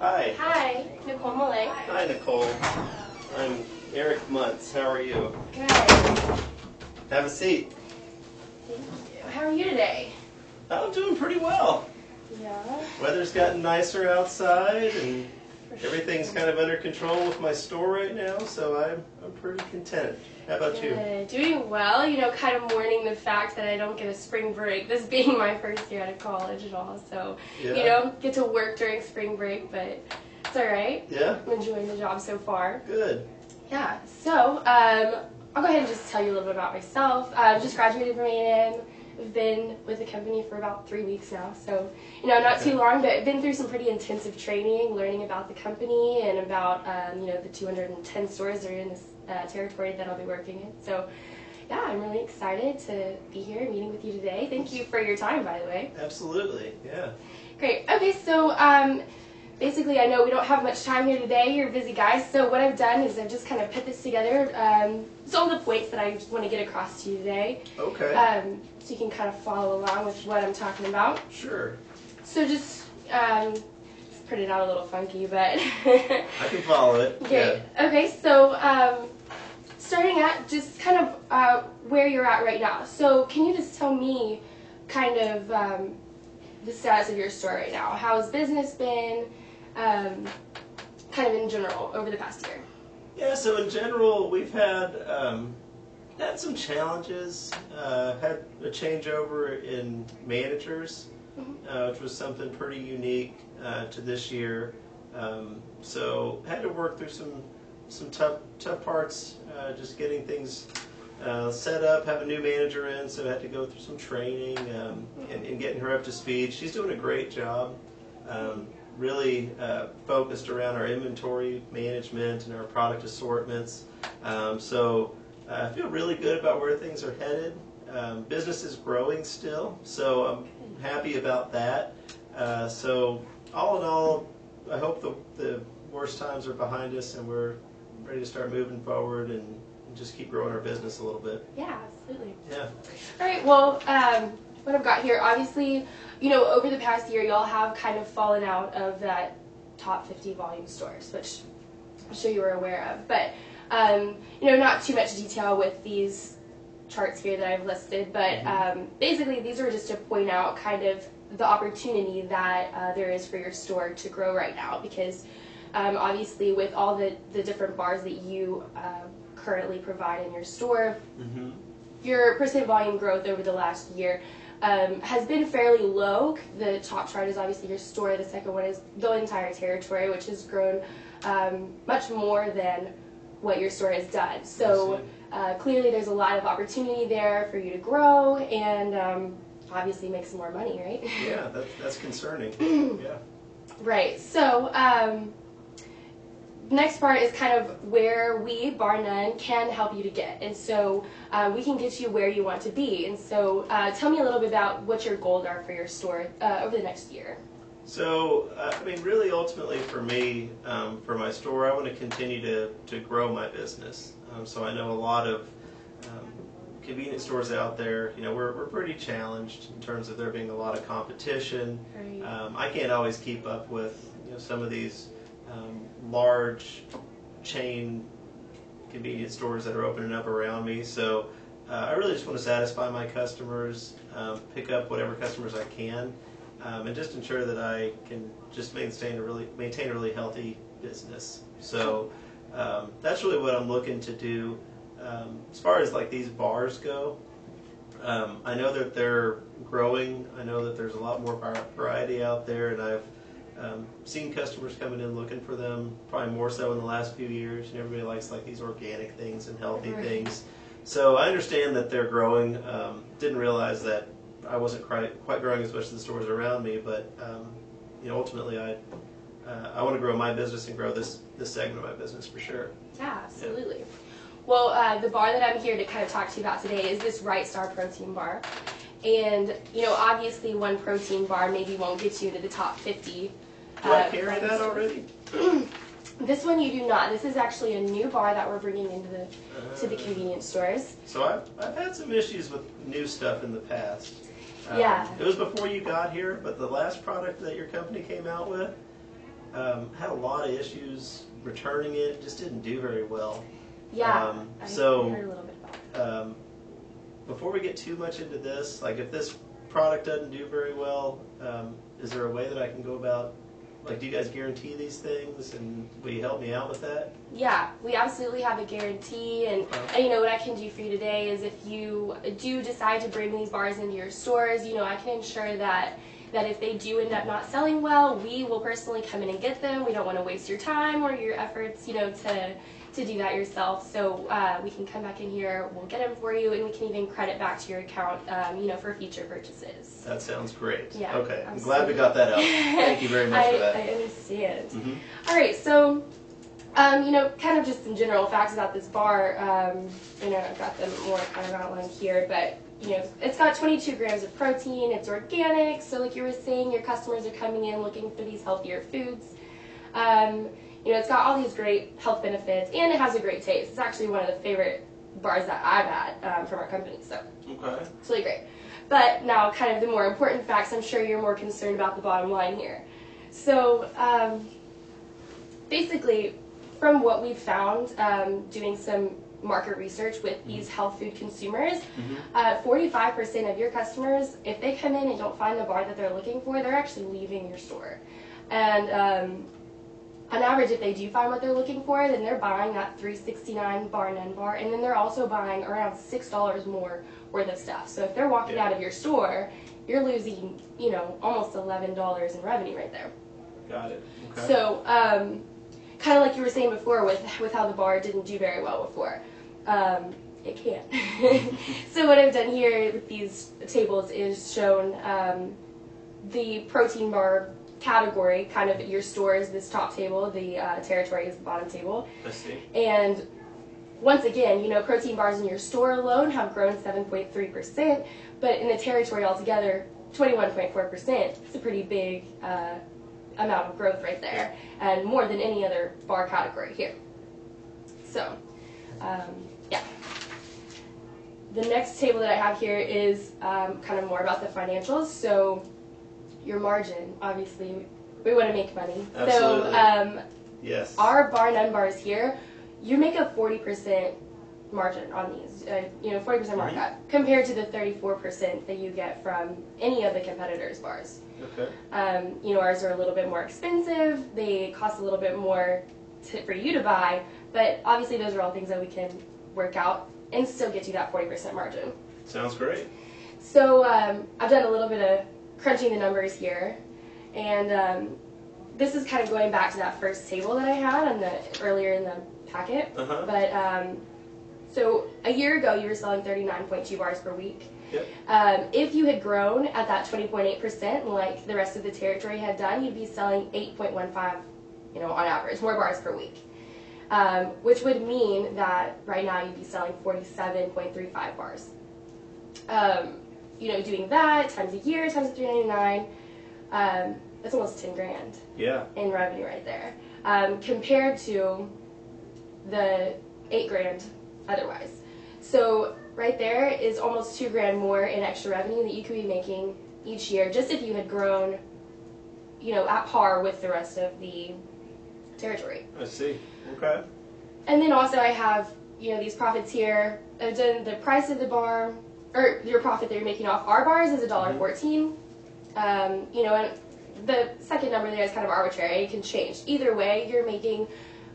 Hi. Hi, Nicole Milliet. Hi, Nicole. I'm Eric Muntz. How are you? Good. Have a seat. Thank you. How are you today? I'm doing pretty well. Yeah. Weather's gotten nicer outside, and everything's kind of under control with my store right now, so I'm pretty content. How about you? Good. Doing well. You know, kind of mourning the fact that I don't get a spring break, this being my first year out of college and all, so, Yeah. you know, get to work during spring break, but it's all right. Yeah? I'm enjoying the job so far. Good. Yeah, so I'll go ahead and just tell you a little bit about myself. Just graduated from A&M. I've been with the company for about 3 weeks now, so, you know, not too long, but I've been through some pretty intensive training, learning about the company and about, you know, the 210 stores that are in this territory that I'll be working in. So, yeah, I'm really excited to be here meeting with you today. Thank you for your time, by the way. Absolutely, yeah. Great. Okay, so basically, I know we don't have much time here today. You're busy guys. So what I've done is I've just kind of put this together. Some of the points that I just want to get across to you today. Okay. So you can kind of follow along with what I'm talking about. Sure. So just printed out a little funky, but I can follow it. great. Yeah. Okay, so starting at just kind of where you're at right now. So can you just tell me kind of the status of your store right now? How's business been, kind of in general, over the past year? Yeah, so in general, we've had some challenges. Had a changeover in managers, which was something pretty unique to this year. So had to work through some tough parts, just getting things set up, have a new manager in, so had to go through some training and getting her up to speed. She's doing a great job. Really focused around our inventory management and our product assortments. So I feel really good about where things are headed. Business is growing still, so I'm happy about that. So all in all, I hope the worst times are behind us and we're ready to start moving forward and just keep growing our business a little bit. Yeah, absolutely. Yeah. All right, well, what I've got here, obviously, you know, over the past year, y'all have kind of fallen out of that top 50 volume stores, which I'm sure you were aware of. But, you know, not too much detail with these charts here that I've listed, but basically these are just to point out kind of the opportunity that there is for your store to grow right now, because obviously with all the different bars that you currently provide in your store, your percent volume growth over the last year has been fairly low. The top chart is obviously your store. The second one is the entire territory, which has grown much more than what your store has done. So clearly there's a lot of opportunity there for you to grow and obviously make some more money, right? Yeah, that's concerning. Yeah. Right. So next part is kind of where we, bar none, can help you to get. And so we can get you where you want to be. And so tell me a little bit about what your goals are for your store over the next year. So, I mean, really ultimately for me, for my store, I want to continue to grow my business. So I know a lot of convenience stores out there, you know, we're pretty challenged in terms of there being a lot of competition. Right. I can't always keep up with, you know, some of these large chain convenience stores that are opening up around me. So I really just want to satisfy my customers, pick up whatever customers I can, and just ensure that I can just maintain a really healthy business. So that's really what I'm looking to do. As far as like these bars go, I know that they're growing. I know that there's a lot more variety out there, and I've seen customers coming in looking for them, probably more so in the last few years. And everybody likes like these organic things and healthy things. So I understand that they're growing. Didn't realize that I wasn't quite growing as much as the stores around me, but you know, ultimately I want to grow my business and grow this segment of my business for sure. Yeah, absolutely. Yeah. Well, the bar that I'm here to kind of talk to you about today is this Right Star protein bar. And, you know, obviously one protein bar maybe won't get you to the top 50. Do I carry that already? This one you do not. This is actually a new bar that we're bringing into the convenience stores. So I've had some issues with new stuff in the past. Yeah. It was before you got here, but the last product that your company came out with, had a lot of issues returning it. Just didn't do very well. Yeah, I so heard a little bit about it. Before we get too much into this, like if this product doesn't do very well, is there a way that I can go about, like, do you guys guarantee these things, and will you help me out with that? Yeah, we absolutely have a guarantee, and you know what I can do for you today is if you do decide to bring these bars into your stores, you know, I can ensure that if they do end up not selling well, we will personally come in and get them. We don't want to waste your time or your efforts, you know, to do that yourself. So we can come back in here, we'll get them for you, and we can even credit back to your account, you know, for future purchases. That sounds great. Yeah, okay, absolutely. I'm glad we got that out. Thank you very much for that. I understand. Mm-hmm. All right, so you know, kind of just some general facts about this bar. You know, I've got them more kind of outlined here, but you know, it's got 22 grams of protein. It's organic, so like you were saying, your customers are coming in looking for these healthier foods. You know, it's got all these great health benefits, and it has a great taste. It's actually one of the favorite bars that I've had from our company, so okay, it's really great. But now, kind of the more important facts. I'm sure you're more concerned about the bottom line here. So, basically, from what we've found, doing some market research with these health food consumers, 45% of your customers, if they come in and don't find the bar that they're looking for, they're actually leaving your store. And on average, if they do find what they're looking for, then they're buying that $3.69 bar none bar, and then they're also buying around $6 more worth of stuff. So if they're walking out of your store, you're losing, you know, almost $11 in revenue right there. got it. Okay. So, kind of like you were saying before with how the bar didn't do very well before. It can't. So what I've done here with these tables is shown the protein bar category, kind of your store is this top table, the territory is the bottom table. I see. And once again, you know, protein bars in your store alone have grown 7.3%, but in the territory altogether, 21.4%. It's a pretty big amount of growth right there, and more than any other bar category here. So, yeah. The next table that I have here is kind of more about the financials. So, your margin, obviously, we want to make money. Absolutely. So, yes. our bar none bars here, you make a 40% margin on these, you know, 40% markup compared to the 34% that you get from any of the competitors' bars. Okay. You know, ours are a little bit more expensive. They cost a little bit more for you to buy, but obviously those are all things that we can work out and still get you that 40% margin. Sounds great. So I've done a little bit of crunching the numbers here, and this is kind of going back to that first table that I had on earlier in the packet. But so a year ago you were selling 39.2 bars per week. Yep. If you had grown at that 20.8% like the rest of the territory had done, you'd be selling 8.15, you know, on average, more bars per week. Which would mean that right now you'd be selling 47.35 bars. You know, doing that times a year times the $3.99, that's almost 10 grand. Yeah. In revenue right there, compared to the 8 grand otherwise. So right there is almost 2 grand more in extra revenue that you could be making each year, just if you had grown, you know, at par with the rest of the territory. I see. Okay. And then also I have, you know, these profits here. I've done the price of the bar, or your profit that you're making off our bars is $1.14. You know, and the second number there is kind of arbitrary. It can change. Either way, you're making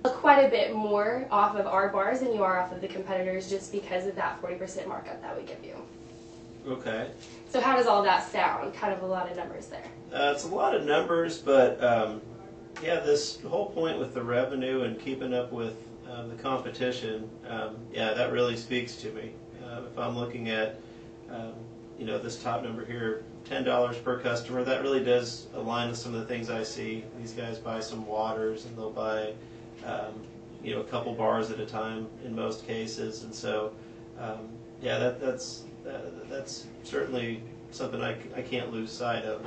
quite a bit more off of our bars than you are off of the competitors, just because of that 40% markup that we give you. Okay. So how does all that sound? Kind of a lot of numbers there. It's a lot of numbers, but yeah, this whole point with the revenue and keeping up with the competition, yeah, that really speaks to me. If I'm looking at, you know, this top number here, $10 per customer, that really does align with some of the things I see. These guys buy some waters, and they'll buy, you know, a couple bars at a time in most cases, and so, yeah, that's certainly something I can't lose sight of.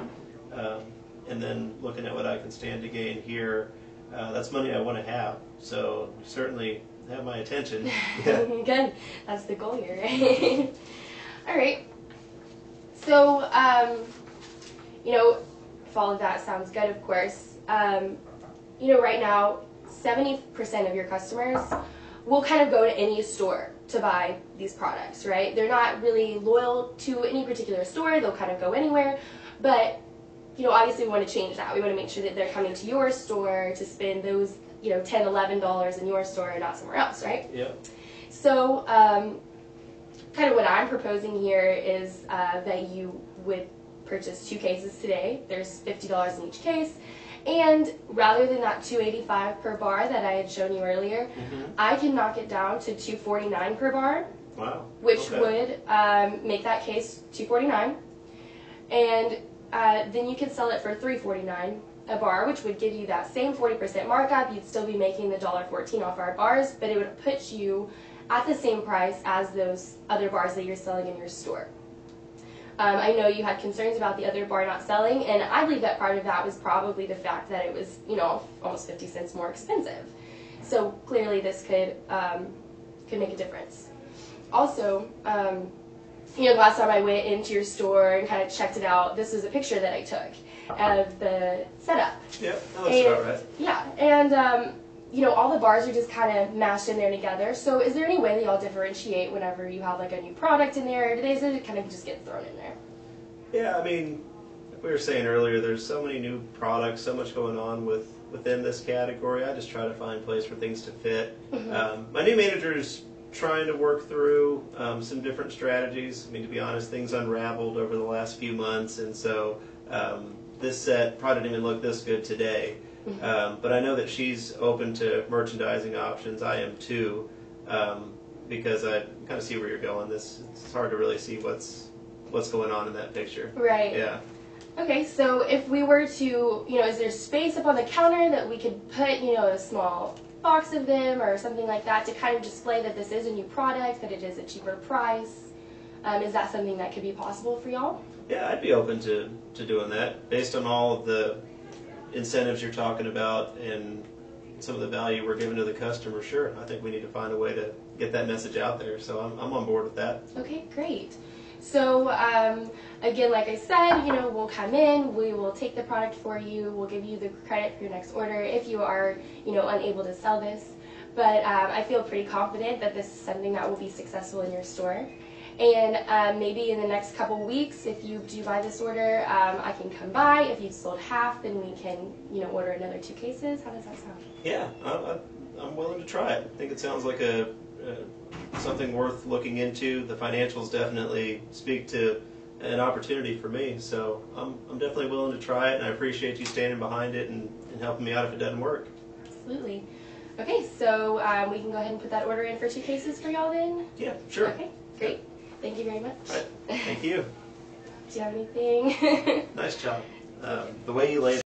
And then looking at what I can stand to gain here, that's money I want to have. So you certainly have my attention. Yeah. Good. That's the goal here, right? All right. So, you know, if all of that sounds good, of course, right now, 70% of your customers will kind of go to any store to buy these products, right? They're not really loyal to any particular store. They'll kind of go anywhere. But, obviously we want to change that. We want to make sure that they're coming to your store to spend those, $10, $11 in your store and not somewhere else, right? Yep. So, kind of what I'm proposing here is that you would purchase 2 cases today. There's $50 in each case. And rather than that $2.85 per bar that I had shown you earlier, I can knock it down to $2.49 per bar. Wow. Which would make that case $2.49. And then you could sell it for $3.49 a bar, which would give you that same 40% markup. You'd still be making the $1.14 off our bars, but it would put you at the same price as those other bars that you're selling in your store. I know you had concerns about the other bar not selling, and I believe that part of that was probably the fact that it was, almost 50 cents more expensive. So clearly this could make a difference. Also, last time I went into your store and kind of checked it out, this was a picture that I took of the setup. Yep, that looks about right. Yeah, and all the bars are just kind of mashed in there together. So is there any way that y'all differentiate whenever you have like a new product in there, or do they kind of just get thrown in there? Yeah, I mean, like we were saying earlier, there's so many new products, so much going on within this category. I just try to find a place for things to fit. My new manager's trying to work through some different strategies. I mean, to be honest, things unraveled over the last few months, and so this set probably didn't even look this good today. But I know that she's open to merchandising options. I am too, because I kind of see where you're going. It's hard to really see what's going on in that picture. Right. Yeah. Okay, so if we were to, is there space up on the counter that we could put, a small box of them or something like that to kind of display that this is a new product, that it is a cheaper price? Is that something that could be possible for y'all? Yeah, I'd be open to doing that based on all of the incentives you're talking about and some of the value we're giving to the customer. Sure, I think we need to find a way to get that message out there, so I'm on board with that. Okay, great. So again, like I said, we'll come in, we will take the product for you, we'll give you the credit for your next order if you are unable to sell this, but I feel pretty confident that this is something that will be successful in your store. And maybe in the next couple weeks, if you do buy this order, I can come by. If you've sold half, then we can, order another 2 cases. How does that sound? Yeah, I'm willing to try it. I think it sounds like something worth looking into. The financials definitely speak to an opportunity for me, so I'm definitely willing to try it, and I appreciate you standing behind it and helping me out if it doesn't work. Absolutely. Okay, so we can go ahead and put that order in for 2 cases for y'all then? Yeah, sure. Okay, great. Thank you very much. All right. Thank you. Do you have anything? Nice job. The way you laid